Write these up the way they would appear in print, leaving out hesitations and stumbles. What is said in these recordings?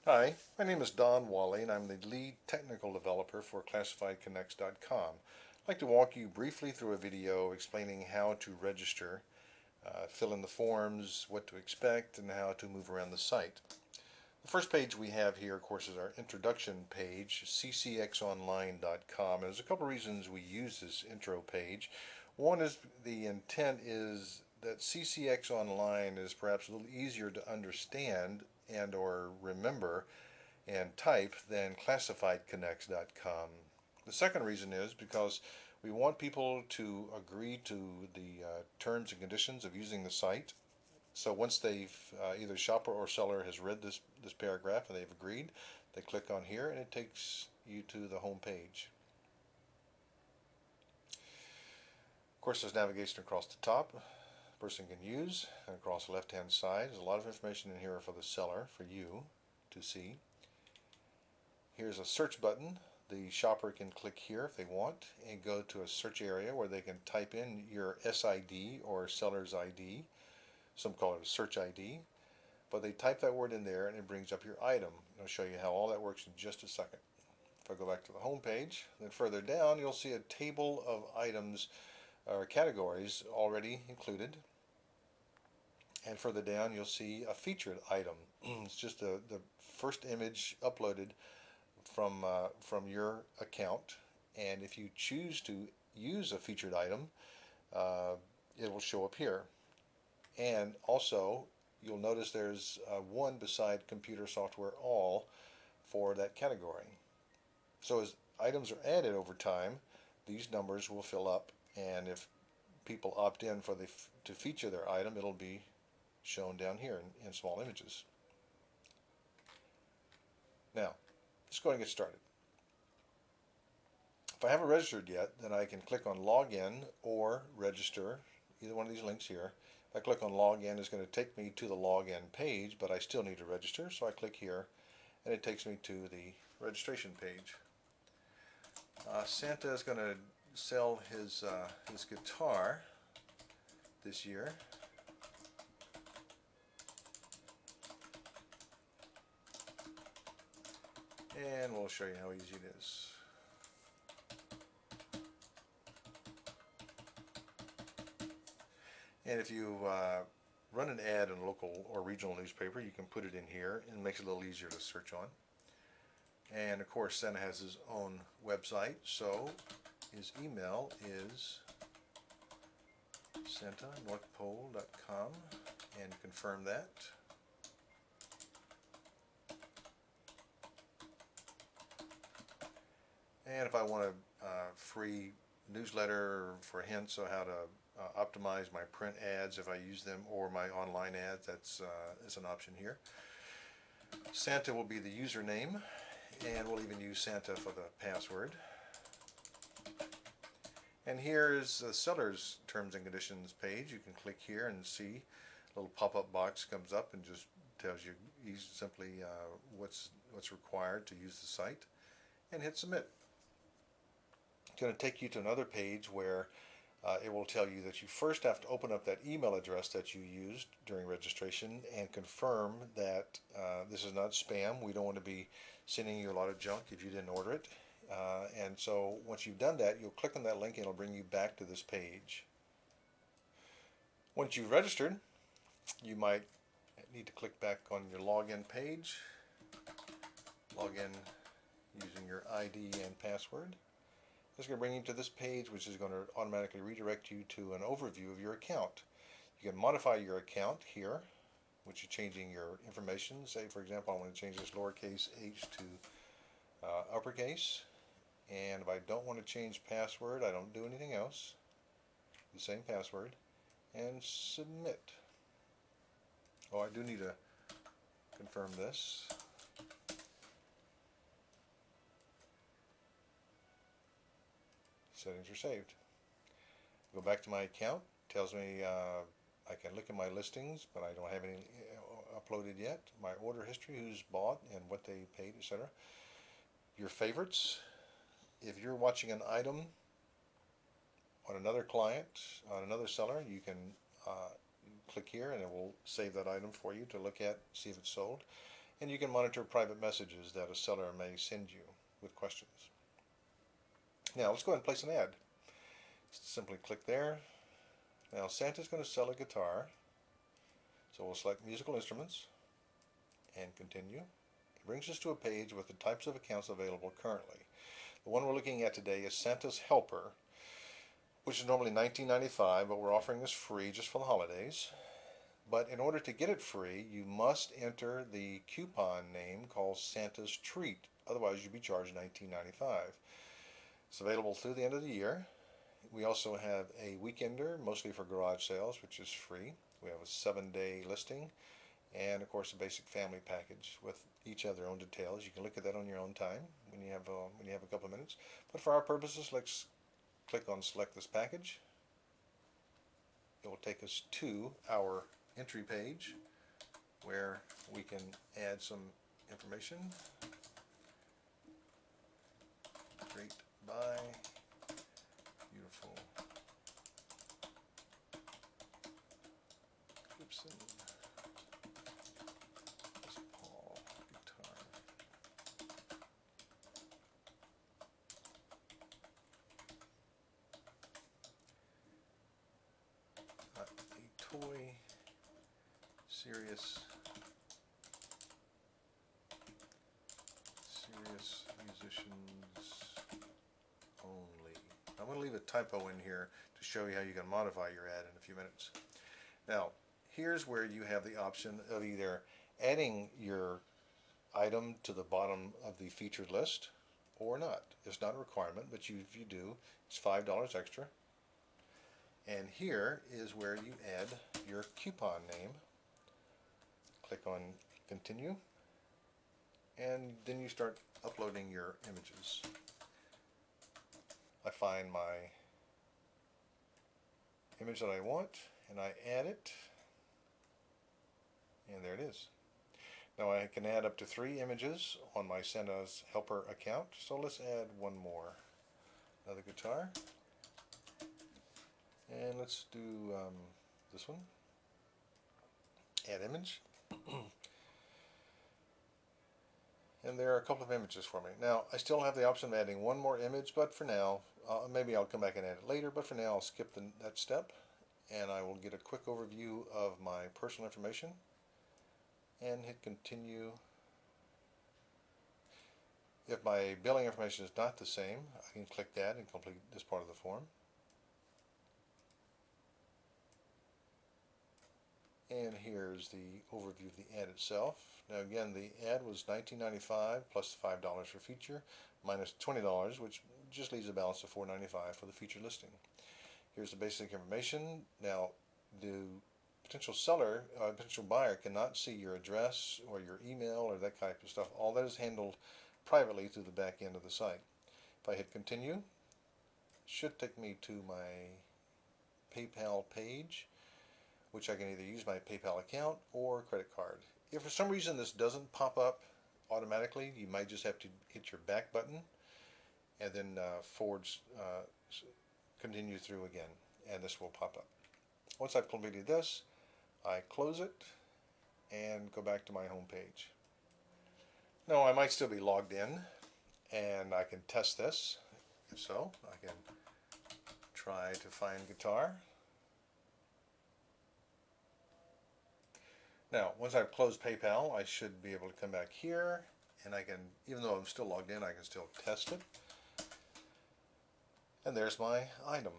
Hi, my name is Don Wally and I'm the lead technical developer for ClassifiedConnX.com. I'd like to walk you briefly through a video explaining how to register, fill in the forms, what to expect, and how to move around the site. The first page we have here, of course, is our introduction page, CCXOnline.com. And there's a couple of reasons we use this intro page. One is the intent is that CCX Online is perhaps a little easier to understand and or remember and type than ClassifiedConnX.com. The second reason is because we want people to agree to the terms and conditions of using the site. So once they've either shopper or seller has read this paragraph and they've agreed, they click on here and it takes you to the home page. Of course, there's navigation across the top a person can use, and across the left hand side there's a lot of information in here for the seller, for you to see. Here's a search button. The shopper can click here if they want and go to a search area where they can type in your SID or seller's ID. Some call it a search ID, but they type that word in there and it brings up your item. I'll show you how all that works in just a second. If I go back to the home page, then further down you'll see a table of items or categories already included, and further down you'll see a featured item. It's just the first image uploaded from your account, and if you choose to use a featured item, it will show up here. And also you'll notice there's one beside computer software all for that category. So as items are added over time, these numbers will fill up, and if people opt in for to feature their item, it'll be shown down here in small images. Now let's go ahead and get started. If I haven't registered yet, then I can click on login or register, either one of these links here. If I click on login, it's going to take me to the login page, but I still need to register, so I click here and it takes me to the registration page. Santa is going to sell his guitar this year. And we'll show you how easy it is. And if you run an ad in a local or regional newspaper, you can put it in here and it makes it a little easier to search on. And of course Santa has his own website, so his email is santanorthpole.com, and confirm that. And if I want a free newsletter for hints on how to optimize my print ads if I use them, or my online ads, that's an option here. Santa will be the username, and we'll even use Santa for the password. And here is the seller's terms and conditions page. You can click here and see a little pop-up box comes up and just tells you simply what's required to use the site, and hit submit. It's going to take you to another page where it will tell you that you first have to open up that email address that you used during registration and confirm that this is not spam. We don't want to be sending you a lot of junk if you didn't order it. And so once you've done that, you'll click on that link and it'll bring you back to this page. Once you've registered, you might need to click back on your login page. Log in using your ID and password. It's going to bring you to this page, which is going to automatically redirect you to an overview of your account. You can modify your account here, which is changing your information. Say, for example, I want to change this lowercase h to uppercase. And if I don't want to change password, I don't do anything else. The same password. And submit. Oh, I do need to confirm this. Settings are saved. Go back to my account. Tells me I can look at my listings, but I don't have any uploaded yet. My order history, who's bought and what they paid, etc. Your favorites. If you're watching an item on another client, on another seller, you can click here and it will save that item for you to look at, see if it's sold. and you can monitor private messages that a seller may send you with questions. Now let's go ahead and place an ad. Simply click there. Now Santa's going to sell a guitar, so we'll select musical instruments and continue. It brings us to a page with the types of accounts available currently. The one we're looking at today is Santa's Helper, which is normally $19.95, but we're offering this free just for the holidays. But in order to get it free, you must enter the coupon name called Santa's Treat. Otherwise, you'll be charged $19.95. It's available through the end of the year. We also have a weekender, mostly for garage sales, which is free. We have a 7-day listing, and of course a basic family package with each have their own details. You can look at that on your own time when you have a couple of minutes. But for our purposes, let's click on Select This Package. It will take us to our entry page where we can add some information. Great buy. Beautiful Gibson Les Paul guitar. Not a toy. Serious musicians only. I'm going to leave a typo in here to show you how you can modify your ad in a few minutes. Now, here's where you have the option of either adding your item to the bottom of the featured list or not. It's not a requirement, but if you do, it's $5 extra. And here is where you add your coupon name. Click on Continue, and then you start uploading your images. I find my image that I want, and I add it, and there it is. Now I can add up to 3 images on my Santa's Helper account, so let's add one more. Another guitar, and let's do this one. Add image. And there are a couple of images for me. Now I still have the option of adding one more image, but for now, maybe I'll come back and add it later, but for now I'll skip that step, and I will get a quick overview of my personal information and hit continue. If my billing information is not the same, I can click that and complete this part of the form. And here's the overview of the ad itself. Now again, the ad was $19.95 plus $5 for feature, minus $20, which just leaves a balance of $4.95 for the feature listing. Here's the basic information. Now, the potential seller, potential buyer cannot see your address or your email or that type of stuff. All that is handled privately through the back end of the site. If I hit continue, it should take me to my PayPal page, which I can either use my PayPal account or credit card. If for some reason this doesn't pop up automatically, you might just have to hit your back button and then continue through again, and this will pop up. Once I've completed this, I close it and go back to my home page. Now I might still be logged in, and I can test this. If so, I can try to find guitar. Now, once I've closed PayPal, I should be able to come back here, and I can, even though I'm still logged in, I can still test it. And there's my item.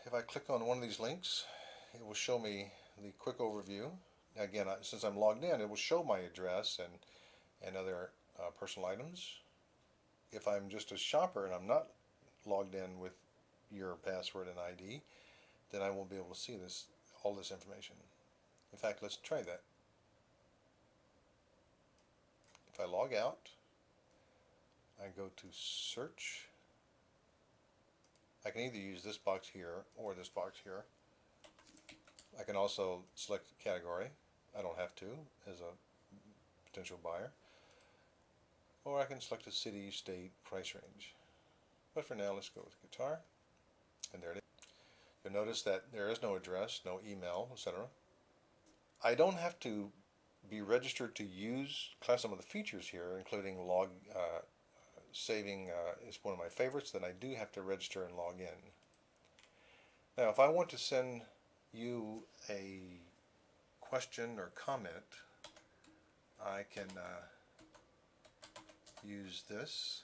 If I click on one of these links, it will show me the quick overview. Now again, since I'm logged in, it will show my address and other personal items. If I'm just a shopper and I'm not logged in with your password and ID, then I won't be able to see all this information. In fact, let's try that. If I log out, I go to search. I can either use this box here or this box here. I can also select a category. I don't have to as a potential buyer. Or I can select a city, state, price range. But for now, let's go with guitar. And there it is. You'll notice that there is no address, no email, etc. I don't have to be registered to use some of the features here, including saving is one of my favorites, then I do have to register and log in. Now, if I want to send you a question or comment, I can use this.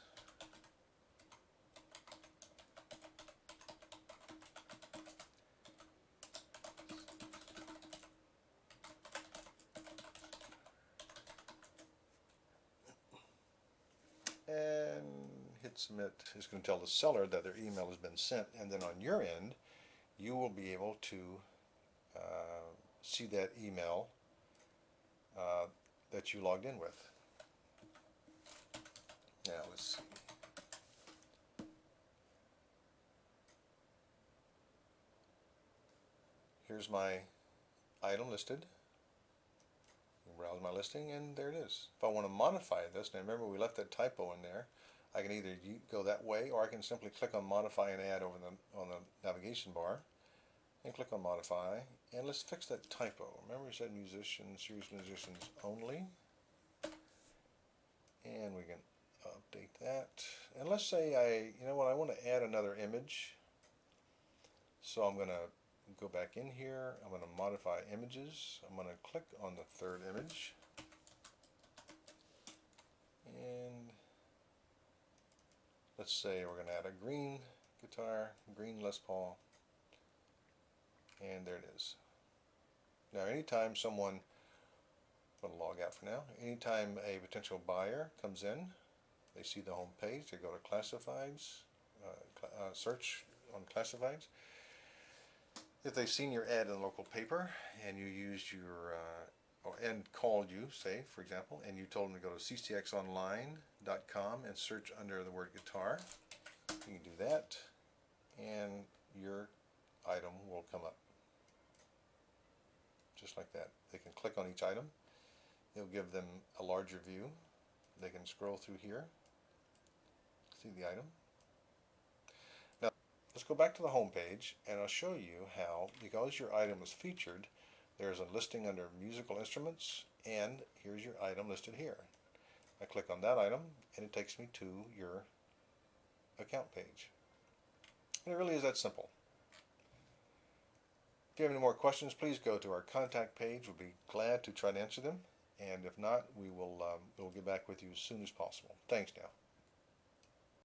And hit submit. It's going to tell the seller that their email has been sent, and then on your end you will be able to see that email that you logged in with. Now let's see. Here's my item listed. Browse my listing, and there it is. If I want to modify this, now remember we left that typo in there, I can either go that way, or I can simply click on modify and add over on the navigation bar and click on modify, and let's fix that typo. Remember we said serious musicians only, and we can update that. And let's say you know what, I want to add another image, so I'm going to go back in here, I'm going to modify images, I'm going to click on the third image, and let's say we're going to add a green guitar, green Les Paul, and there it is. Now anytime someone, I'm going to log out for now, anytime a potential buyer comes in, they see the home page, they go to Classifieds, search on Classifieds. If they've seen your ad in the local paper and you used your, and called you, say, for example, and you told them to go to CCXOnline.com and search under the word guitar, you can do that, and your item will come up. Just like that. They can click on each item. It'll give them a larger view. They can scroll through here, see the item. Let's go back to the home page, and I'll show you how, because your item was featured, there's a listing under musical instruments, and here's your item listed here. I click on that item, and it takes me to your account page. And it really is that simple. If you have any more questions, please go to our contact page. We'll be glad to try to answer them, and if not, we'll get back with you as soon as possible. Thanks now.